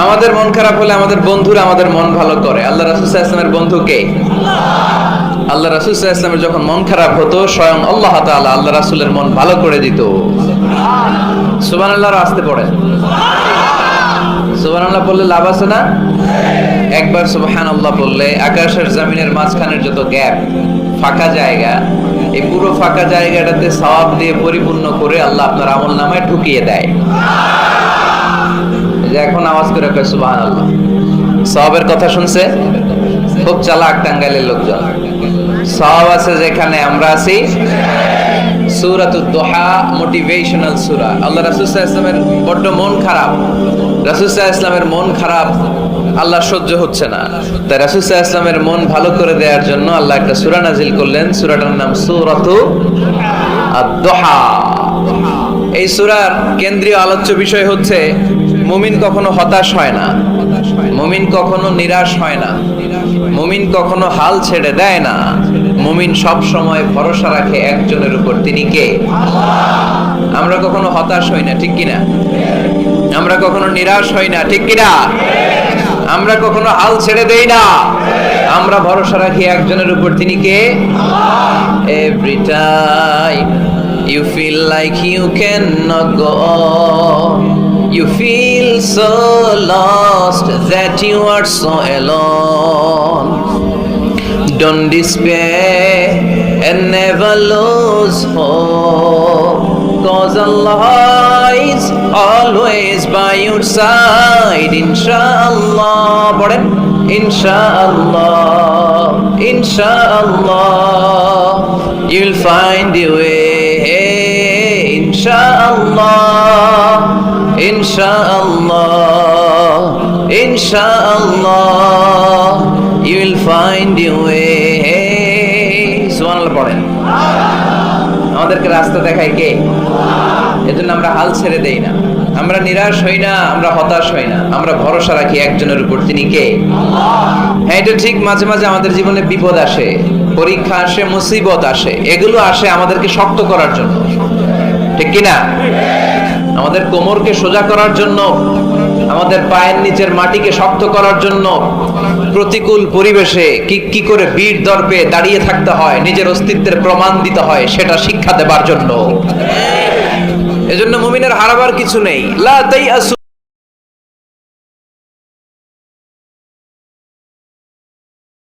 আমাদের মন খারাপ হলে আমাদের বন্ধুরা আমাদের মন ভালো করে। আল্লাহ রাসূল সাল্লাল্লাহু আলাইহি ওয়াসাল্লামের বন্ধু কে? আল্লাহ রাসূল সাল্লাল্লাহু আলাইহি ওয়াসাল্লামের যখন মন খারাপ হতো স্বয়ং আল্লাহ তাআলা আল্লাহ রাসূলের মন ভালো করে দিত। সুবহানাল্লাহ। আসতে পড়ে সুবহানাল্লাহ বললে লাভ আছে না? একবার সুবহানাল্লাহ বললে আকাশের জমিনের মাঝখানের যত গ্যাপ, ফাঁকা জায়গা, এই পুরো ফাঁকা জায়গাটাতে সওয়াব দিয়ে পরিপূর্ণ করে আল্লাহ আপনার আমলনামায় ঢুকিয়ে দেয়। এই যে এখন আওয়াজ করে কয় সুবহানাল্লাহ, সওয়াবের কথা শুনছে? খুব চালাক টাঙ্গাইলের লোকজন। সওয়াব আছে যেখানে আমরা আছি। সূরাতুদ দুহা মোটিভেশনাল সূরা। আল্লাহ রাসূল সাল্লাল্লাহু আলাইহি ওয়াসাল্লামের বড় মন খারাপ। রাসূল সাল্লাল্লাহু আলাইহি ওয়াসাল্লামের মন খারাপ আল্লাহ সহ্য হচ্ছে না, তাই রাসূল সাল্লাল্লাহু আলাইহি ওয়াসাল্লামের মন ভালো করে দেওয়ার জন্য আল্লাহ একটা সূরা নাজিল করলেন। সূরাটার নাম সূরাতু আদ-দুহা। এই সূরার কেন্দ্রীয় আলোচ্য বিষয় হচ্ছে মুমিন কখনো হতাশ হয় না, মুমিন কখনো নিরাশ হয় না, মুমিন কখনো হাল ছেড়ে দেয় না। মুমিন সব সময় ভরসা রাখে একজনের উপর, তিনি কে? আমরা কখনো হতাশ হই না, ঠিক কিনা? আমরা কখনো নিরাশ হই না, ঠিক কিনা? আমরা কখনো হাল ছেড়ে দেই না, আমরা ভরসা রাখি একজনের উপর, তিনি কে? Every time you feel like you cannot go on, you feel so lost that you are so alone. Don't despair and never lose hope, 'cause Allah is always by your side. Inshallah, পড়েন, Inshallah, Inshallah, you'll find your way. Inshallah, Inshallah, Inshallah, you'll find your way. সুবহানাল্লাহ পড়েন। আমাদেরকে রাস্তা দেখায় কে? এজন্য আমরা হাল ছেড়ে দেই না, আমরা নিরাশ হই না, আমরা হতাশ হই না, আমরা ভরসা রাখি একজনের উপর, তিনি কে? হ্যাঁ, এটা ঠিক। মাঝে মাঝে আমাদের জীবনে বিপদ আসে, পরীক্ষা আসে, মুসিবত আসে, এগুলো আসে আমাদেরকে শক্ত করার জন্য, ঠিক কিনা? আমাদের কোমরকে সোজা করার জন্য, আমাদের পায়ের নিচের মাটিকে শক্ত করার জন্য, প্রতিকূল পরিবেশে কি করে বীর দর্পে দাঁড়িয়ে থাকতে হয়, নিজের অস্তিত্বের প্রমাণ দিতে হয়, সেটা শিক্ষা দেবার জন্য। এজন্য মুমিনের হারাবার কিছু নেই। লা তাইয়াসু